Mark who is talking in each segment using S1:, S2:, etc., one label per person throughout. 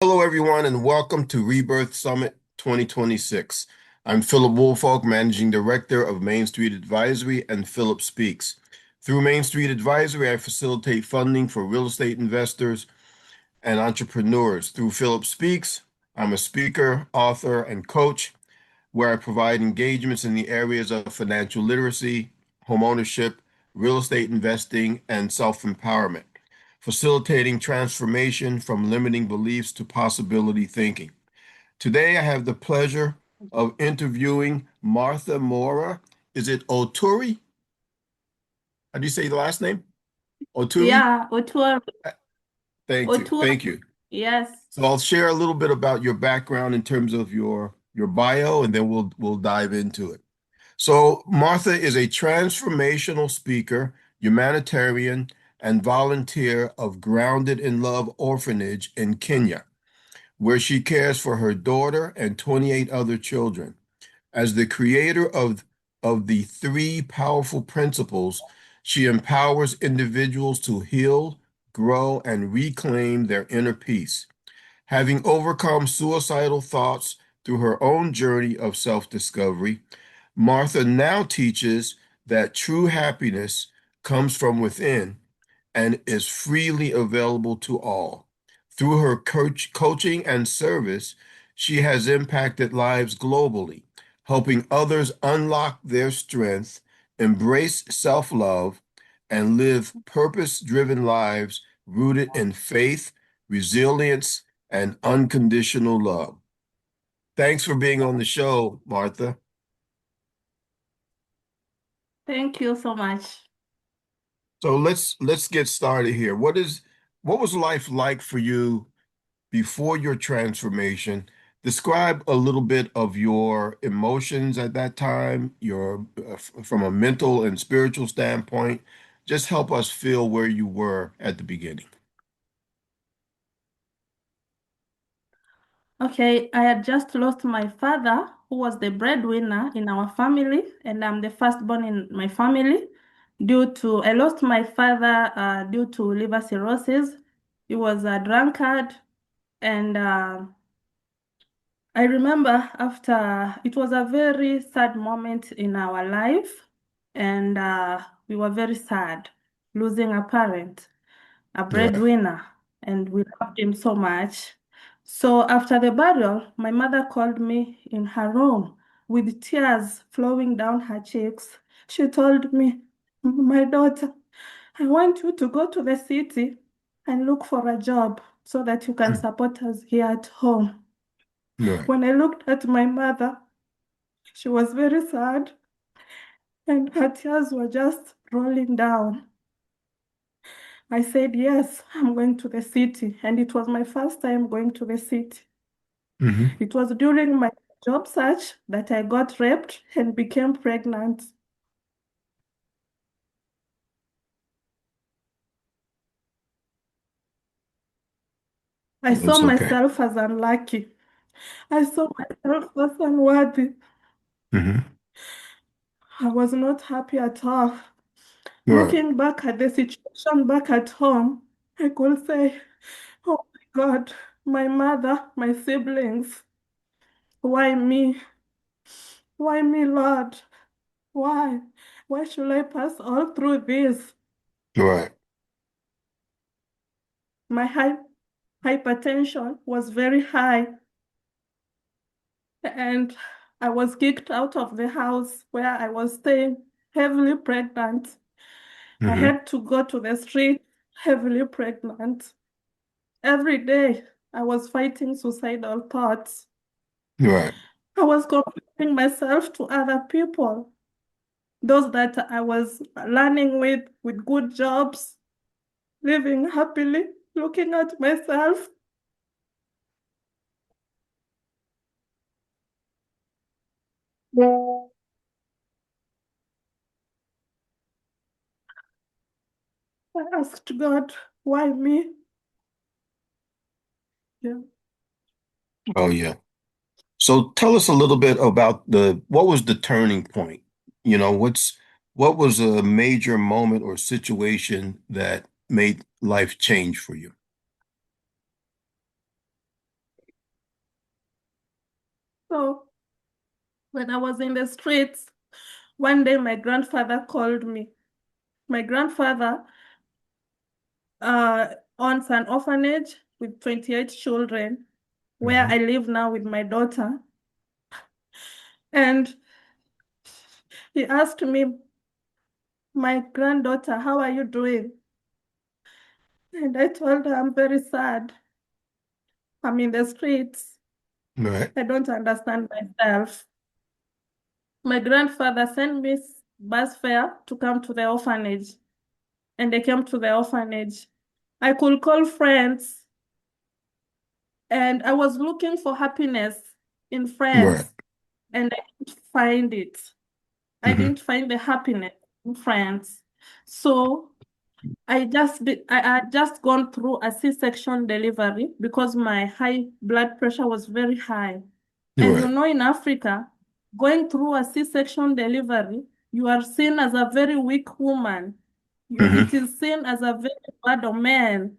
S1: Hello, everyone, and welcome to Rebirth Summit 2026. I'm Philip Woolfolk, Managing Director of Main Street Advisory and Philip Speaks. Through Main Street Advisory, I facilitate funding for real estate investors and entrepreneurs. Through Philip Speaks, I'm a speaker, author, and coach where I provide engagements in the areas of financial literacy, homeownership, real estate investing, and self-empowerment, facilitating transformation from limiting beliefs to possibility thinking. Today, I have the pleasure of interviewing Martha Mora. Is it Oturi? How do you say the last name? Oturi?
S2: Yeah, Otua,
S1: Thank you.
S2: Otua,
S1: Thank you.
S2: yes.
S1: So I'll share a little bit about your background in terms of your bio, and then we'll dive into it. So Martha is a transformational speaker, humanitarian, and volunteer of Grounded in Love Orphanage in Kenya, where she cares for her daughter and 28 other children. As the creator of the three powerful principles, she empowers individuals to heal, grow, and reclaim their inner peace. Having overcome suicidal thoughts through her own journey of self-discovery, Martha now teaches that true happiness comes from within and is freely available to all. Through her coaching and service, she has impacted lives globally, helping others unlock their strength, embrace self-love, and live purpose-driven lives rooted in faith, resilience, and unconditional love. Thanks for being on the show, Martha.
S2: Thank you so much.
S1: So let's get started here. What was life like for you before your transformation? Describe a little bit of your emotions at that time, your from a mental and spiritual standpoint. Just help us feel where you were at the beginning.
S2: Okay, I had just lost my father, who was the breadwinner in our family, and I'm the firstborn in my family. I lost my father due to liver cirrhosis. He was a drunkard, and I remember after it was a very sad moment in our life, and we were very sad losing a parent, a
S1: Right.
S2: breadwinner, and we loved him so much. So after the burial, my mother called me in her room with tears flowing down her cheeks. She told me, "My daughter, I want you to go to the city and look for a job so that you can support us here at home."
S1: Right.
S2: When I looked at my mother, she was very sad and her tears were just rolling down. I said, "Yes, I'm going to the city." And it was my first time going to the city.
S1: Hmm.
S2: It was during my job search that I got raped and became pregnant. I saw
S1: It's okay.
S2: myself as unlucky. I saw myself as unworthy.
S1: Hmm.
S2: I was not happy at all.
S1: Right.
S2: Looking back at the situation back at home, I could say, "Oh my God, my mother, my siblings, why me? Why me, Lord? Why? Why should I pass all through this?"
S1: Right.
S2: My hypertension was very high, and I was kicked out of the house where I was staying, heavily pregnant. I
S1: Hmm.
S2: had to go to the street, heavily pregnant. Every day, I was fighting suicidal thoughts.
S1: Right.
S2: I was comparing myself to other people, those that I was learning with good jobs, living happily, looking at myself. I asked God, "Why me?" Yeah.
S1: Oh yeah. So tell us a little bit about the what was the turning point? What was a major moment or situation that made life change for you?
S2: So when I was in the streets, one day my grandfather called me. My grandfather uh, owns an orphanage with 28 children where
S1: Hmm.
S2: I live now with my daughter. And he asked me, my granddaughter, how are you doing? And I told her, I'm very sad. I'm in the streets.
S1: Right.
S2: I don't understand myself. My grandfather sent me bus fare to come to the orphanage, and they came to the orphanage. I could call friends, and I was looking for happiness in
S1: Right.
S2: friends, and I didn't find it. I
S1: Hmm.
S2: didn't find the happiness in friends. So I had just gone through a C-section delivery because my high blood pressure was very high. And you
S1: Right.
S2: know, in Africa, going through a C-section delivery, you are seen as a very weak woman.
S1: Hmm.
S2: It is seen as a very bad man.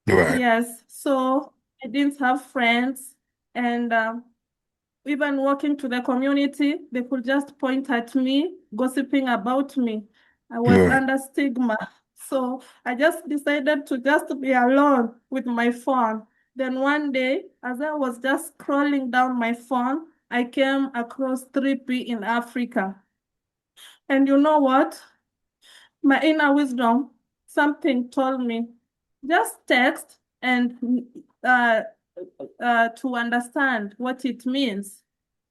S1: Right.
S2: Yes. So I didn't have friends. And even walking to the community, they could just point at me, gossiping about me. I was
S1: Right.
S2: under stigma. So I just decided to just be alone with my phone. Then one day, as I was just scrolling down my phone, I came across 3P in Africa. And you know what? My inner wisdom, something told me, just text and uh, to understand what it means.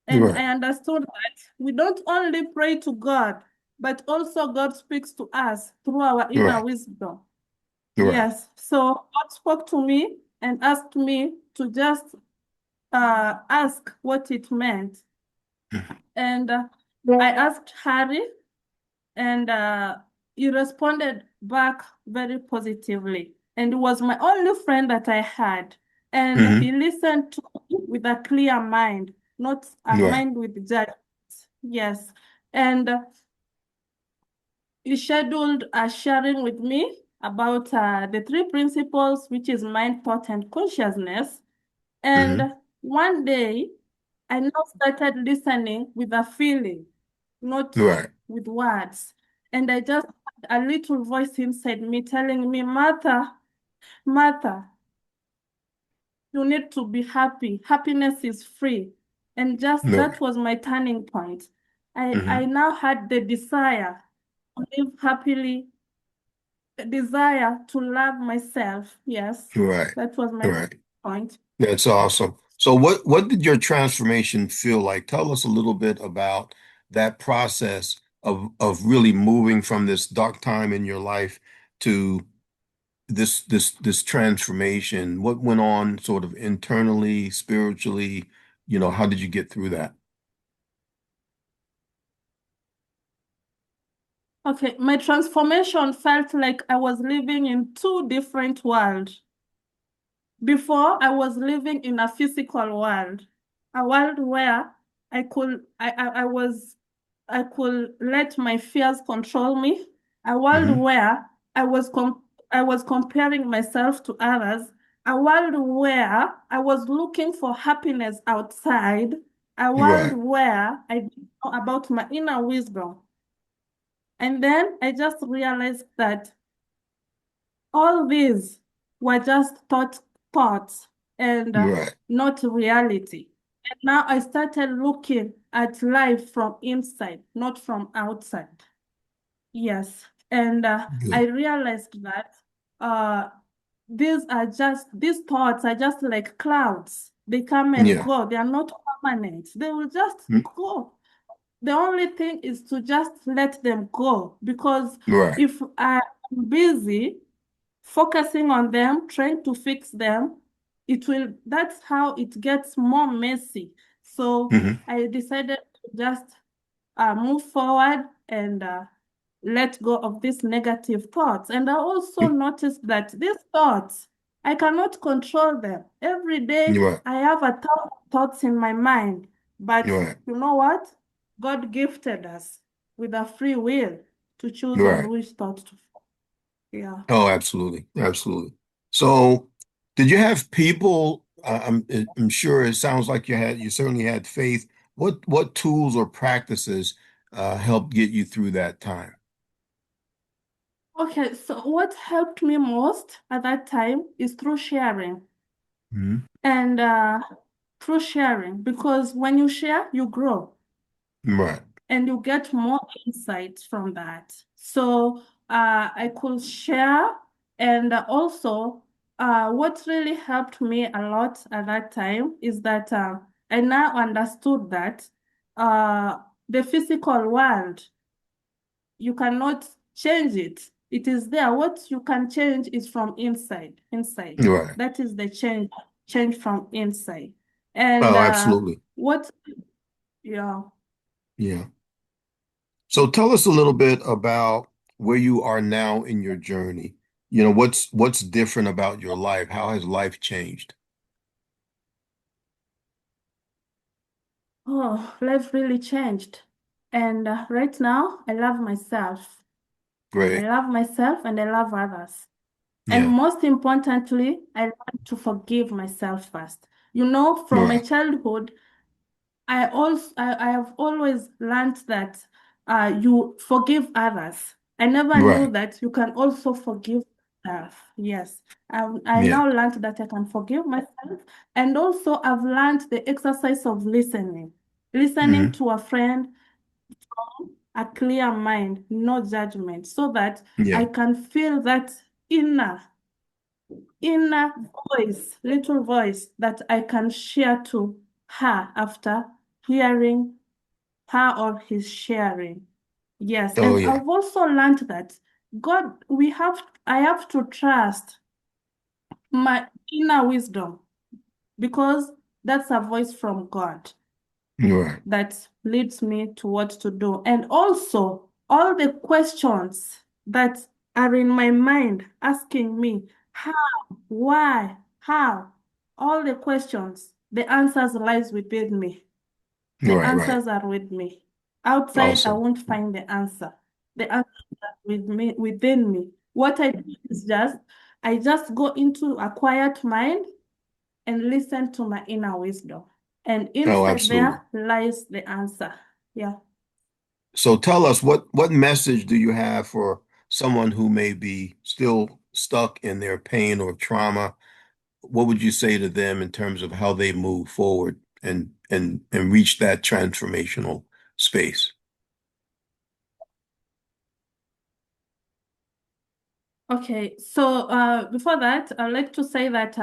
S2: And
S1: Right.
S2: I understood that we don't only pray to God, but also God speaks to us through our inner
S1: Right.
S2: wisdom.
S1: Right.
S2: Yes. So God spoke to me and asked me to just ask what it meant. And I asked Harry, and he responded back very positively. And he was my only friend that I had. And he
S1: Hmm.
S2: listened to me with a clear mind, not a
S1: Right.
S2: mind with judgment. Yes. And he scheduled a sharing with me about the three principles, which is mind, thought, and consciousness. And
S1: Hmm.
S2: one day, I now started listening with a feeling, not
S1: Right.
S2: with words. And I just had a little voice inside me telling me, Martha, Martha, you need to be happy. Happiness is free. And just
S1: Right.
S2: that was my turning point. I
S1: Hmm.
S2: now had the desire to live happily, a desire to love myself. Yes,
S1: Right.
S2: that was my
S1: Right.
S2: point.
S1: That's awesome. So what did your transformation feel like? Tell us a little bit about that process of really moving from this dark time in your life to this transformation. What went on sort of internally, spiritually, how did you get through that?
S2: Okay, my transformation felt like I was living in two different worlds. Before, I was living in a physical world, a world where I could let my fears control me, a world
S1: Hmm.
S2: where I was comparing myself to others, a world where I was looking for happiness outside, a world
S1: Right.
S2: where I didn't know about my inner wisdom. And then I just realized that all these were just thoughts and
S1: Right.
S2: not reality. And now I started looking at life from inside, not from outside. Yes. And I
S1: Good.
S2: realized that uh, these thoughts are just like clouds. They come and
S1: Yeah.
S2: go. They are not permanent. They will just
S1: Mm.
S2: go. The only thing is to just let them go, because
S1: Right.
S2: if I'm busy focusing on them, trying to fix them, that's how it gets more messy. So
S1: Hmm.
S2: I decided to just move forward and let go of these negative thoughts. And I also noticed that these thoughts, I cannot control them. Every day
S1: Right.
S2: I have 1,000 thoughts in my mind. But
S1: Right.
S2: you know what? God gifted us with a free will to choose on
S1: Right.
S2: which thought to. Yeah.
S1: Oh, absolutely. Absolutely. So, did you have people? I'm sure it sounds like you certainly had faith. what tools or practices helped get you through that time?
S2: Okay, so what helped me most at that time is through sharing.
S1: Mhm.
S2: And through sharing, because when you share, you grow
S1: Right.
S2: and you get more insights from that. So I could share, and also what really helped me a lot at that time is that I now understood that uh, the physical world, you cannot change it. It is there. What you can change is from inside. Inside.
S1: Right.
S2: That is the change from inside. And
S1: Oh, absolutely.
S2: what, yeah.
S1: Yeah. So tell us a little bit about where you are now in your journey. You know, what's different about your life? How has life changed?
S2: Oh, life really changed. And right now, I love myself. I
S1: Great.
S2: love myself and I love others. And
S1: Yeah.
S2: most importantly, I learn to forgive myself first. You know, from my
S1: Right.
S2: childhood, I have always learned that you forgive others. I never knew
S1: Right.
S2: that you can also forgive yourself. Yes. I
S1: Yeah.
S2: now learned that I can forgive myself. And also I've learned the exercise of listening. Listening
S1: Hmm.
S2: to a friend, a clear mind, no judgment, so that I
S1: Yeah.
S2: can feel that inner inner little voice that I can share to her after hearing her or his sharing. Yes,
S1: Oh,
S2: and
S1: yeah.
S2: I've also learned that I have to trust my inner wisdom because that's a voice from God
S1: Right.
S2: that leads me to what to do. And also, all the questions that are in my mind asking me, how, why, how, all the questions, the answers lies within me. The
S1: Right. Right.
S2: answers are with me. Outside, I
S1: Awesome.
S2: won't find the answer. The answers are with me, within me. What I do is I just go into a quiet mind and listen to my inner wisdom. And
S1: Oh,
S2: inside
S1: absolutely.
S2: there lies the answer. Yeah.
S1: So tell us what message do you have for someone who may be still stuck in their pain or trauma? What would you say to them in terms of how they move forward and reach that transformational space?
S2: Okay, so before that, I'd like to say that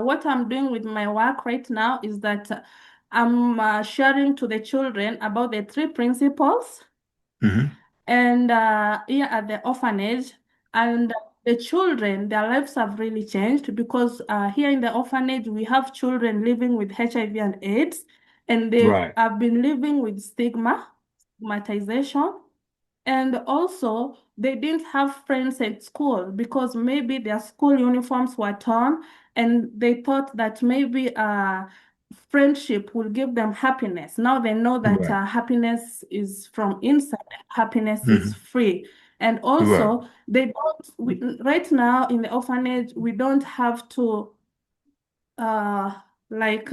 S2: what I'm doing with my work right now is that I'm sharing to the children about the three principles
S1: Hmm.
S2: and here at the orphanage. And the children, their lives have really changed because here in the orphanage, we have children living with HIV and AIDS, and they
S1: Right.
S2: have been living with stigmatization. And also, they didn't have friends at school because maybe their school uniforms were torn, and they thought that maybe friendship will give them happiness. Now they know that
S1: Right.
S2: happiness is from inside, happiness is
S1: Hmm.
S2: free. And
S1: Right.
S2: also, right now in the orphanage, we don't have to uh, like